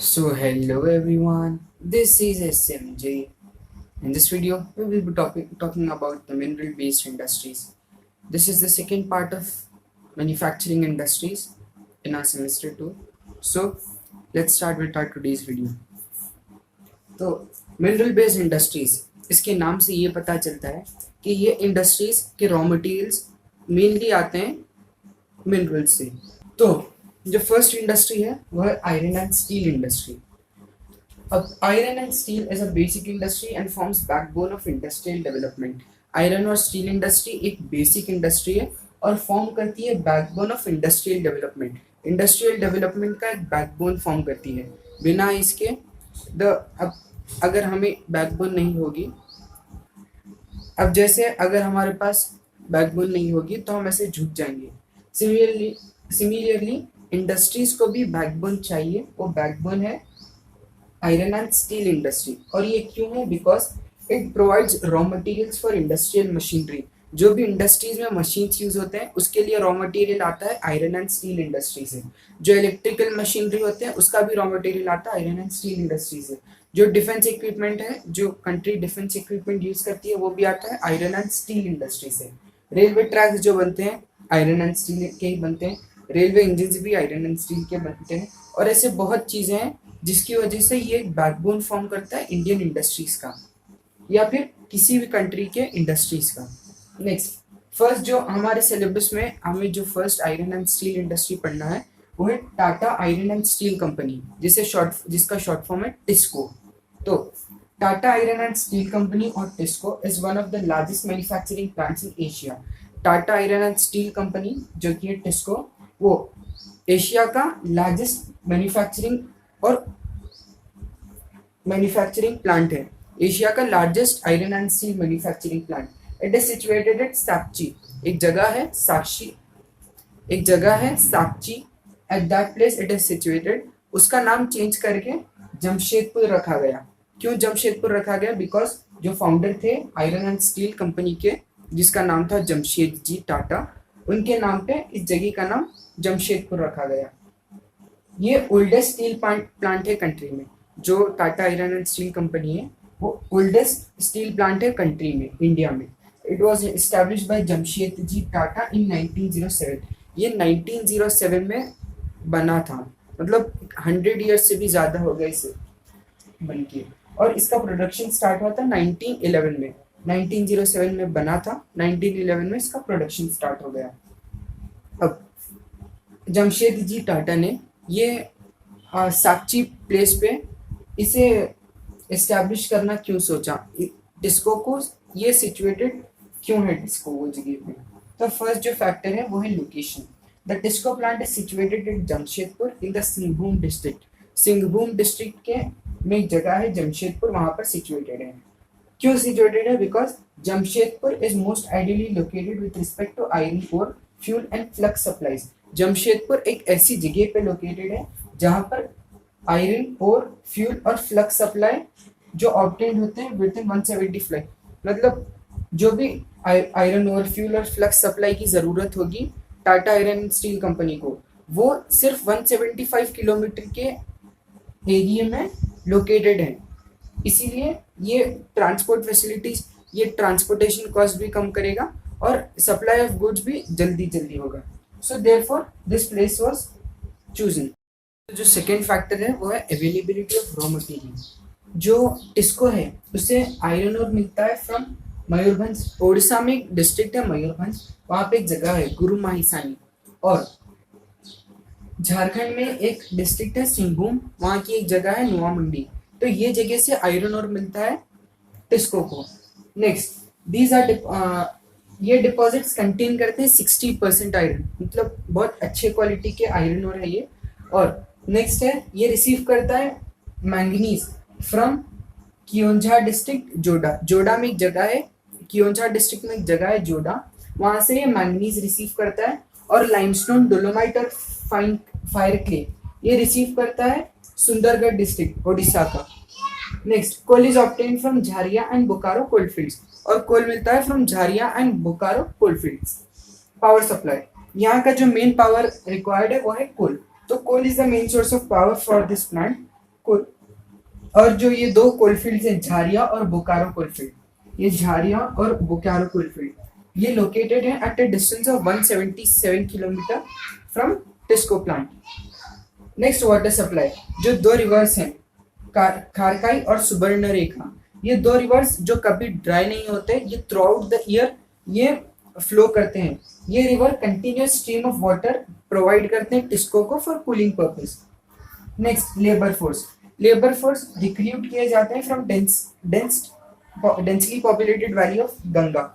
So hello everyone, this is SMJ. In this video, we will be talking about the mineral based industries. This is the second part of manufacturing industries in our semester 2. So let's start with our today's video. तो mineral based industries, इसके नाम से ये पता चलता है कि ये इंडस्ट्रीज के रॉ मटेरियल्स मेनली आते हैं मिनरल्स से। तो जो फर्स्ट इंडस्ट्री है वह है आयरन एंड स्टील इंडस्ट्री। अब iron and steel is a basic industry and forms backbone of industrial development. Iron और स्टील इंडस्ट्री एक बेसिक इंडस्ट्री है और फॉर्म करती है backbone of industrial development. Industrial development का एक बैकबोन फॉर्म करती है। बिना इसके अब अगर हमें बैकबोन नहीं होगी, अब जैसे अगर हमारे पास बैकबोन नहीं होगी तो हम ऐसे झुक जाएंगे। सिमिलरली इंडस्ट्रीज को भी बैकबोन चाहिए, वो बैकबोन है आयरन एंड स्टील इंडस्ट्री। और ये क्यों है? Because it provides raw materials for industrial machinery. जो भी इंडस्ट्रीज में मशीन्स यूज होते हैं उसके लिए रॉ मटेरियल आता है आयरन एंड स्टील इंडस्ट्री से। जो इलेक्ट्रिकल मशीनरी होते हैं उसका भी रॉ मटेरियल आता है आयरन एंड स्टील इंडस्ट्री से। जो डिफेंस इक्विपमेंट है, जो कंट्री डिफेंस इक्विपमेंट यूज करती है, वो भी आता है आयरन एंड स्टील इंडस्ट्री से। रेलवे ट्रैक्स जो बनते हैं आयरन एंड स्टील के ही बनते हैं। रेलवे इंजन भी आयरन एंड स्टील के बनते हैं। और ऐसे बहुत चीजें हैं जिसकी वजह से ये एक बैकबोन फॉर्म करता है इंडियन इंडस्ट्रीज का या फिर किसी भी कंट्री के इंडस्ट्रीज का। नेक्स्ट, फर्स्ट जो हमारे सिलेबस में हमें जो first iron and steel industry पढ़ना है वो है Tata iron and steel company, जिसका शॉर्ट फॉर्म है टिस्को। तो Tata iron and steel company और TISCO is one of the largest manufacturing plants in Asia. Tata iron and steel company जो कि है टिस्को, वो एशिया का लार्जेस्ट मैन्युफैक्चरिंग प्लांट है। एशिया का largest iron and steel manufacturing plant. It is situated at Sakchi, एक जगह है Sakchi. At that place it is situated. उसका नाम चेंज करके जमशेदपुर रखा गया। क्यों जमशेदपुर रखा गया? बिकॉज जो फाउंडर थे आयरन एंड स्टील कंपनी के, जिसका नाम था जमशेद जी टाटा, उनके नाम पे इस जगह का नाम जमशेदपुर रखा गया। ये ओल्डेस्ट स्टील प्लांट है कंट्री में। जो Tata iron and steel company है वो ओल्डेस्ट स्टील प्लांट है कंट्री में, इंडिया में। It was establish by Jamshed ji Tata in 1907। ये 1907 में बना था, मतलब 100 ईयर्स से भी ज़्यादा हो गए इसे बन के। और इसका प्रोडक्शन स्टार्ट हुआ था 1911 में। 1907 में बना था, 1911 में इसका प्रोडक्शन स्टार्ट हो गया। अब जमशेद जी टाटा ने ये साक्षी प्लेस पे इसे एस्टैब्लिश करना क्यों सोचा? टिस्को को ये सिचुएटेड क्यों है टिस्को वो जगह पे? तो फर्स्ट जो फैक्टर है वो है location. The TISCO plant is situated eight Jamshedpur in the Singhbhum district. Singhbhum district के में एक जगह है जमशेदपुर, वहां पर सिचुएटेड है। क्यों सिचुएटेड है? Because Jamshedpur is most ideally located with respect to iron ore, fuel and flux supplies. Jamshedpur एक ऐसी जगह पे लोकेटेड है जहां पर आयरन ओर, फ्यूल और फ्लक्स सप्लाई जो ऑब्टेन्ड होते हैं विद इन 175, मतलब जो भी आयरन ओर, फ्यूल और फ्लक्स सप्लाई की जरूरत होगी Tata iron and steel company को, वो सिर्फ 175 किलोमीटर के एरिया में लोकेटेड है। इसीलिए ये ट्रांसपोर्ट फैसिलिटीज, ये ट्रांसपोर्टेशन कॉस्ट भी कम करेगा और सप्लाई ऑफ गुड्स भी जल्दी होगा। So therefore this place was chosen. जो सेकेंड फैक्टर है वो है अवेलेबिलिटी ऑफ रॉ मटेरियल। जो टिस्को है उसे आयरन ओर मिलता है फ्रॉम मयूरभंज। ओडिशा में एक डिस्ट्रिक्ट है मयूरभंज, वहाँ पे एक जगह है गुरुमाहिसानी। और झारखंड में एक डिस्ट्रिक्ट है सिंहभूम, वहाँ की एक जगह है नुआ मंडी। तो ये जगह से आयरन ओर मिलता है टिस्को को। नेक्स्ट, दीज आर ये डिपॉजिट्स कंटेन करते हैं 60% आयरन, मतलब बहुत अच्छे क्वालिटी के आयरन ओर है ये। और नेक्स्ट है ये रिसीव करता है मैंगनीज फ्रॉम कियोंझा डिस्ट्रिक्ट जोडा में एक जगह है, कियोंझा डिस्ट्रिक्ट में एक जगह है जोडा, वहां से ये मैंगनीज रिसीव करता है। और लाइमस्टोन, डोलोमाइट और फायर क्ले ये रिसीव करता है सुंदरगढ़ डिस्ट्रिक्ट ओडिशा का। Next, coal is obtain from Jharia and Bokaro coalfields, और कोल मिलता है from Jharia and Bokaro coalfields. Power supply, यहाँ का जो मेन पावर रिक्वायर्ड है वो है कोल। तो coal is the main source of power for this plant. Coal और जो ये दो कोलफील्ड्स हैं झारिया और बोकारो कोलफील्ड, ये झारिया और बोकारो कोलफील्ड ये लोकेटेड है at a distance of 177 kilometre from TISCO plant. Next water supply, जो दो रिवर्स हैं खारकाई और सुवर्णरेखा, ये दो रिवर्स जो कभी ड्राई नहीं होते, ये थ्रू आउट द ईयर ये फ्लो करते हैं। ये river continuous stream of water provide करते हैं टिस्को को for cooling purpose. Next labour force recruit किए जाते हैं from densely populated valley of Ganga.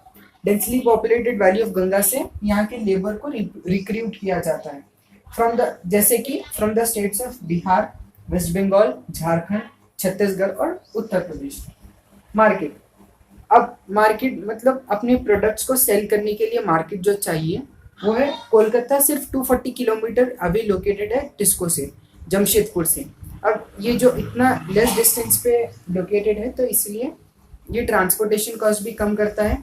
Densely populated valley of Ganga से यहाँ के लेबर को रिक्रूट किया जाता है फ्रॉम द, जैसे कि from the states of Bihar, West Bengal, Jharkhand, Chhattisgarh और उत्तर प्रदेश। मार्केट, अब मार्केट मतलब अपने प्रोडक्ट्स को सेल करने के लिए मार्केट जो चाहिए वो है कोलकाता सिर्फ 240 किलोमीटर अभी लोकेटेड है टिस्को से, जमशेदपुर से। अब ये जो इतना लेस डिस्टेंस पे लोकेटेड है तो इसलिए ये ट्रांसपोर्टेशन कॉस्ट भी कम करता है।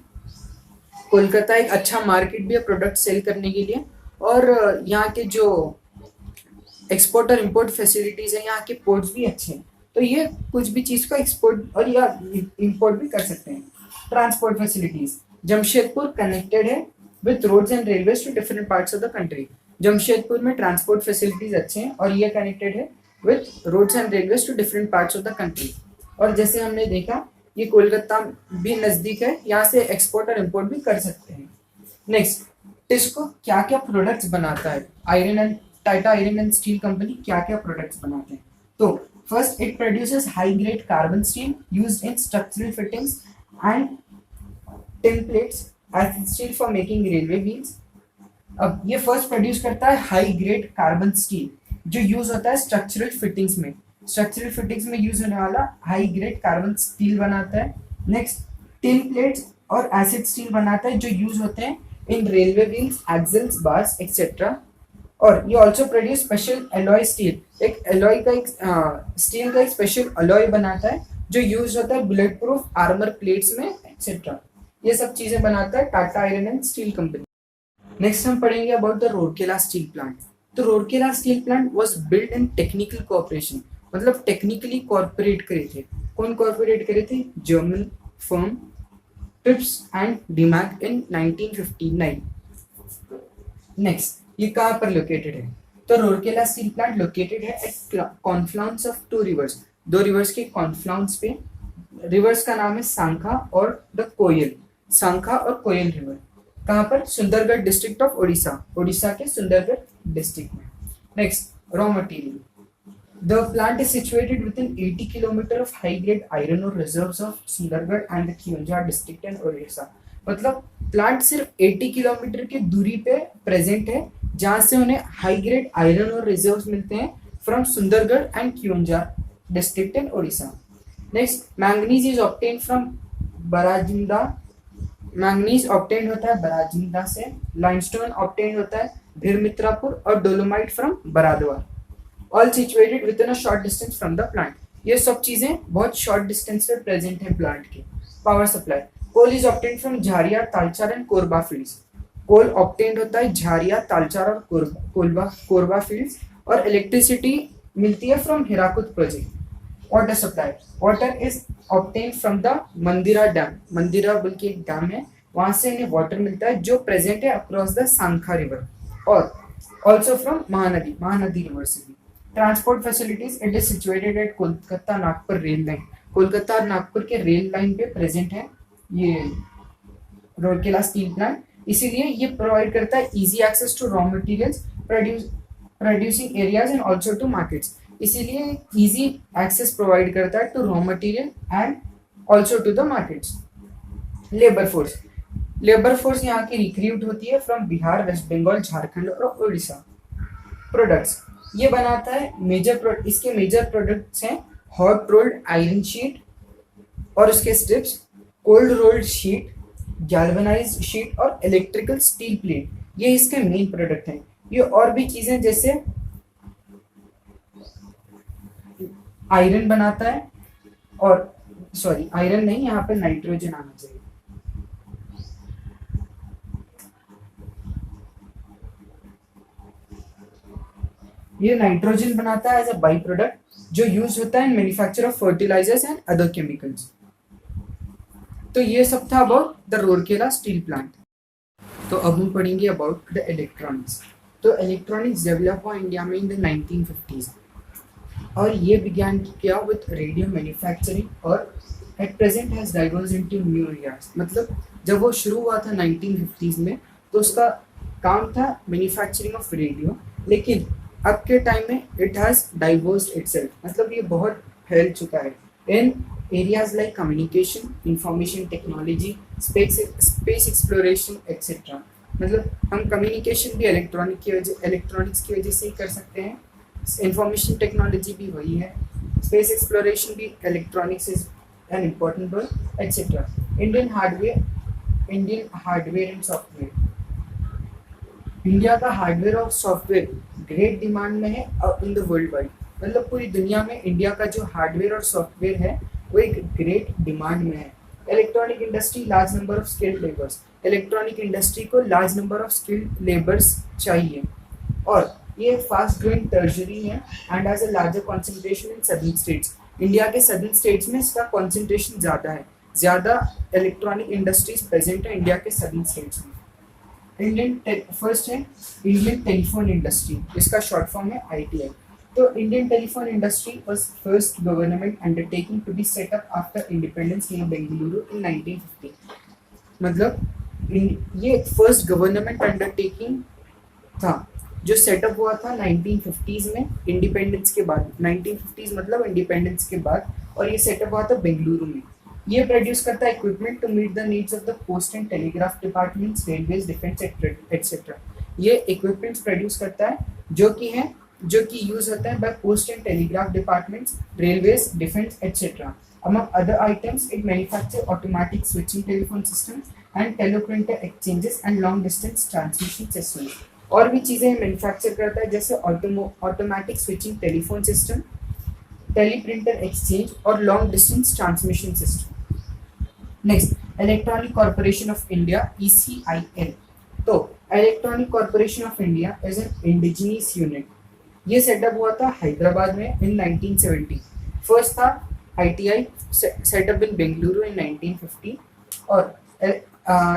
कोलकाता एक अच्छा मार्केट भी है प्रोडक्ट सेल करने के लिए, और यहाँ के जो एक्सपोर्ट और इम्पोर्ट फैसिलिटीज़ हैं, यहाँ के पोर्ट्स भी अच्छे हैं, तो ये कुछ भी चीज़ को एक्सपोर्ट और या इम्पोर्ट भी कर सकते हैं। ट्रांसपोर्ट फैसिलिटीज़, जमशेदपुर कनेक्टेड है with roads and railways to different parts of the country. Jamshedpur में ट्रांसपोर्ट फैसिलिटीज़ अच्छे हैं और ये कनेक्टेड है with roads and railways to different parts of the country. और जैसे हमने देखा ये कोलकाता भी नज़दीक है, यहाँ से एक्सपोर्ट और इम्पोर्ट भी कर सकते हैं। नेक्स्ट, टिस्को क्या क्या प्रोडक्ट्स बनाता है? Tata iron and steel company क्या क्या प्रोडक्ट्स बनाते हैं? तो first, it produces high grade carbon steel used in structural fittings and templates as steel for making railway wheels. अब ये फर्स्ट प्रोड्यूस करता है हाई ग्रेड कार्बन स्टील जो यूज होता है स्ट्रक्चरल फिटिंग्स में। स्ट्रक्चरल फिटिंग्स में यूज होने वाला हाई ग्रेड कार्बन स्टील बनाता है। नेक्स्ट, टिन प्लेट्स और एसिड स्टील बनाता है जो यूज होते हैं इन रेलवे व्हील्स, एक्सेल्स, बार्स एक्सेट्रा। और ये also produce special alloy steel, एक एलॉय का एक स्टील का एक स्पेशल एलॉय बनाता है जो यूज होता है बुलेट प्रूफ आर्मर प्लेट्स में एक्सेट्रा। ये सब चीजें बनाता है Tata iron and steel company. Next हम पढ़ेंगे about the Rourkela steel plant. तो Rourkela steel plant was build in technical cooperation, मतलब टेक्निकली कॉर्पोरेट करे थे। कौन कॉर्पोरेट करे थे? German firm Trips and Demag in 1959। Next, ये कहाँ पर लोकेटेड है? तो रूरकेला स्टील प्लांट लोकेटेड है at confluence of two reverse, दो रिवर्स के कॉन्फ्लाउंस पे। रिवर्स का नाम है सांखा और द कोयल, सांखा और कोयल रिवर। कहाँ पर? सुंदरगढ़ डिस्ट्रिक्ट ऑफ ओडिशा, ओडिशा के सुंदरगढ़ डिस्ट्रिक्ट में। Next, raw material, the plant is situated within 80 kilometre of high grade iron ore reserves of Sundargarh and the Keonjhar district and Odisha. मतलब प्लांट सिर्फ 80 किलोमीटर की दूरी पे प्रेजेंट है जहां से उन्हें high grade iron ore reserves मिलते हैं from Sundargarh and Keonjhar district in Odisha. Next, manganese is obtain from Barajamda, manganese obtain होता है बराजिंदा से। लाइमस्टोन ऑब्टेन होता है भिरमित्रापुर और dolomite from Baradwar, all situated within a short distance from the plant. ये सब चीजें बहुत शॉर्ट डिस्टेंस पे प्रेजेंट है प्लांट के। Power supply, coal is obtain from Jharia, Talcher and Korba fields. Coal obtain होता है झारिया, तालचार और कोरबा फील्ड्स, और इलेक्ट्रिसिटी मिलती है from Hirakud project. Water supply, water is obtain from the Mandira dam, Mandira बोल के एक डैम है, वहां से इन्हें वाटर मिलता है जो प्रेजेंट है अक्रॉस द सांखा रिवर, और ऑल्सो फ्रॉम महानदी रिवर से भी। Transport facilities, it is situated eight Kolkata Nagpur rail line, Kolkata और नागपुर के रेल लाइन पे प्रेजेंट है ये रूरकेला स्टील प्लांट, इसीलिए ये प्रोवाइड करता है easy access to raw materials, producing areas and also to markets, इसीलिए इजी एक्सेस प्रोवाइड करता है to raw material and also to the markets. Labour force यहाँ की रिक्रूट होती है फ्रॉम बिहार, वेस्ट बंगाल, झारखंड और उड़ीसा। प्रोडक्ट्स, ये बनाता है इसके मेजर प्रोडक्ट्स हैं हॉट रोल्ड आयरन शीट और उसके strips, cold rolled sheet, galvanized sheet और इलेक्ट्रिकल स्टील प्लेट, ये इसके मेन प्रोडक्ट हैं। ये और भी चीजें जैसे आयरन बनाता है, और सॉरी आयरन नहीं, यहाँ पे नाइट्रोजन आना चाहिए। ये नाइट्रोजन बनाता है एज अ बाई प्रोडक्ट जो यूज होता है in manufacture of fertilizers and other chemicals. तो ये सब था about the Rourkela steel plant. तो अब हम पढ़ेंगे अबाउट द इलेक्ट्रॉनिक्स। तो इलेक्ट्रॉनिक्स डेवलप हुआ इंडिया में इन द 1950s और ये began किया विद रेडियो मैन्युफैक्चरिंग और at present has diverse into new areas. मतलब जब वो शुरू हुआ था 1950s में तो उसका काम था मैन्युफैक्चरिंग ऑफ रेडियो, लेकिन अब के टाइम में इट हैज डाइवर्स्ड इटसेल्फ, मतलब ये बहुत फैल चुका है in areas like communication, information technology, space exploration etcetera. मतलब हम कम्युनिकेशन भी इलेक्ट्रॉनिक्स की वजह से ही कर सकते हैं, इंफॉर्मेशन टेक्नोलॉजी भी वही है, स्पेस एक्सप्लोरेशन भी electronics is an important role etcetera. Indian hardware and software. India का हार्डवेयर और सॉफ्टवेयर ग्रेट डिमांड में है इन द वर्ल्ड वाइड। मतलब पूरी दुनिया में इंडिया का जो हार्डवेयर और सॉफ्टवेयर है वो एक ग्रेट डिमांड में है। Electronic industry large number of skilled labours. Electronic industry को large number of skilled labours चाहिए और ये फास्ट ग्रोइंग टर्शरी है and has a larger concentration in southern states. India के सदर्न स्टेट्स में इसका कंसंट्रेशन ज़्यादा है, ज़्यादा इलेक्ट्रॉनिक इंडस्ट्रीज प्रेजेंट है इंडिया के सदर्न स्टेट्स में। फर्स्ट है इंडियन टेलीफोन इंडस्ट्री, इसका शॉर्ट फॉर्म है ITI। तो Indian telephone industry was first government undertaking to be set up after independence near Bengaluru in 1950। मतलब ये फर्स्ट गवर्नमेंट अंडरटेकिंग था जो सेटअप हुआ था 1950s में, इंडिपेंडेंस के बाद। 1950s मतलब इंडिपेंडेंस के बाद, और ये सेटअप हुआ था बेंगलुरु में। ये प्रोड्यूस करता है equipment to meet the needs of the post and telegraph departments, railways, defence etcetera. ये इक्विपमेंट्स प्रोड्यूस करता है जो कि यूज होता है by post and telegraph departments, railways, defence etcetera. Among other items, it manufactures automatic switching telephone systems and teleprinter exchanges and long distance transmission systems। और भी चीज़ें मैन्युफैक्चर करता है जैसे automatic switching telephone system, teleprinter exchange और long distance transmission system. Next, electronic corporation of India ECIL। तो electronic corporation of India is an indigenous unit. ये setup हुआ था हैदराबाद में इन 1970। फर्स्ट था ITI setup in Bengaluru in 1950 और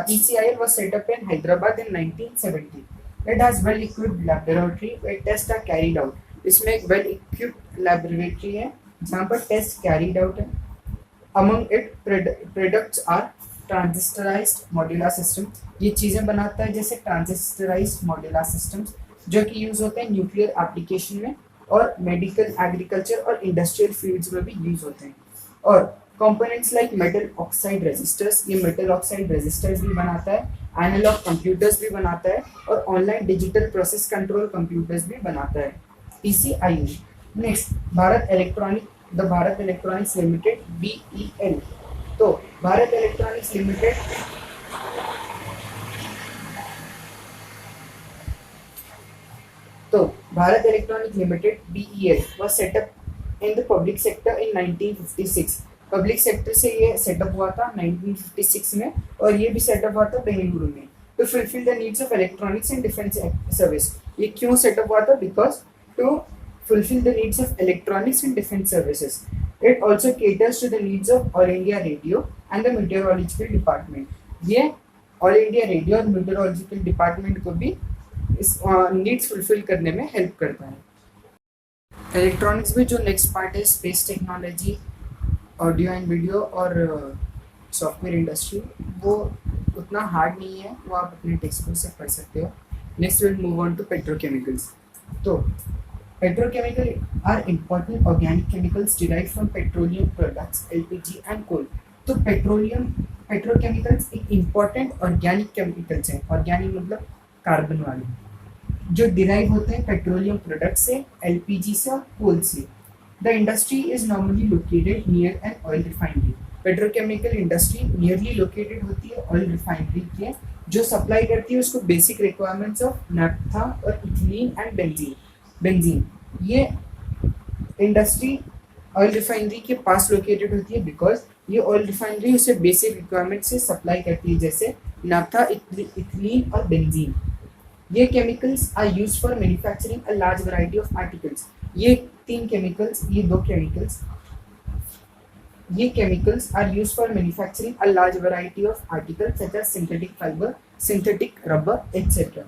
ECIL was set up in Hyderabad in 1970. It has well-equipped laboratory where tests are carried out. इसमें एक well-equipped laboratory है जहाँ पर टेस्ट carried out है। Among it products are transistorized modular system। ये चीज़ें बनाता है जैसे transistorized modular systems जो कि यूज़ होते हैं न्यूक्लियर एप्लीकेशन में और मेडिकल, एग्रीकल्चर और इंडस्ट्रियल फील्ड्स में भी यूज़ होते हैं। और components like metal oxide resistors, ये मेटल ऑक्साइड रेजिस्टर्स भी बनाता है, एनालॉग कंप्यूटर्स भी बनाता है और online digital process control computers भी बनाता है ECIL। Next, Bharat electronics limited BEL। तो Bharat electronics limited BEL was set up in the public sector in 1956। Public sector से ये सेटअप हुआ था 1956 में और ये भी सेटअप हुआ था बेंगलुरु में to fulfil the needs of electronics and defence service. ये क्यों सेटअप हुआ था? Because to fulfil the needs of electronics and defence services. It also caters to the needs of all India radio and the meteorological department. ये all India radio और meteorological department को भी इस needs fulfil करने में help करता है। Electronics में जो नेक्स्ट पार्ट है space technology, audio and video और सॉफ्टवेयर इंडस्ट्री, वो उतना हार्ड नहीं है, वो आप अपने टेक्स्ट बुक से पढ़ सकते हो। Next will move on to petrochemicals. तो petrochemical are important organic chemicals derived from petroleum products LPG and coal. तो पेट्रोकेमिकल्स एक इम्पॉर्टेंट ऑर्गेनिक केमिकल्स हैं, ऑर्गेनिक मतलब कार्बन वाले, जो डिराइव होते हैं पेट्रोलियम प्रोडक्ट से, LPG से और कोल से। The industry is normally located near an oil refinery. Petrochemical industry nearly located होती है ऑयल रिफाइनरी के, जो सप्लाई करती है उसको बेसिक रिक्वायरमेंट्स ऑफ नैफ्था और इथिलीन एंड बेंजीन। ये इंडस्ट्री ऑयल रिफाइनरी के पास लोकेटेड होती है बिकॉज ये ऑयल रिफाइनरी उसे बेसिक रिक्वायरमेंट से सप्लाई करती है, जैसे नैफ्था, इथिलीन और बेंजीन। ये chemicals are used for manufacturing a large variety of articles. ये दो केमिकल्स, ये chemicals are used for manufacturing a large variety of articles such as synthetic fibre, synthetic rubber etcetera.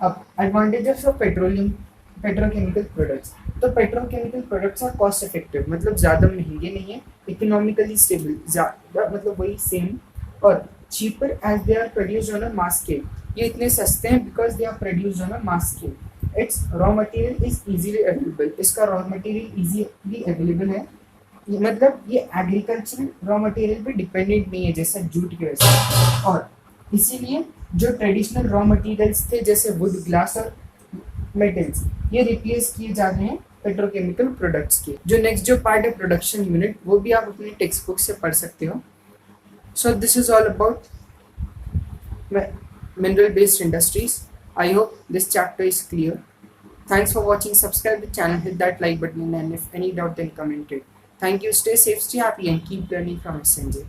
अब advantages of petrochemical products. तो petrochemical products are cost effective, मतलब ज़्यादा महंगे नहीं है, इकोनॉमिकली स्टेबल, ज़्यादा मतलब वही सेम, और cheaper as they are produced on a mass scale. ये इतने सस्ते हैं because they are produced on a mass scale. Its raw material is easily available, इसका रॉ मटेरियल इजीली अवेलेबल है, मतलब ये एग्रीकल्चरल रॉ मटेरियल पे डिपेंडेंट नहीं है जैसे जूट की वजह से। और इसीलिए जो ट्रेडिशनल रॉ मटेरियल्स थे जैसे वुड, ग्लास और मेटल्स, ये रिप्लेस किए जा रहे हैं पेट्रोकेमिकल प्रोडक्ट्स के। जो नेक्स्ट जो पार्ट है प्रोडक्शन यूनिट, वो भी आप अपनी टेक्स्ट बुक से पढ़ सकते हो। So this is all about mineral based industries. I hope this chapter is clear. Thanks for watching. Subscribe the channel, hit that like button, and if any doubt then comment it. Thank you. Stay safe, stay happy, and keep learning from SNJ.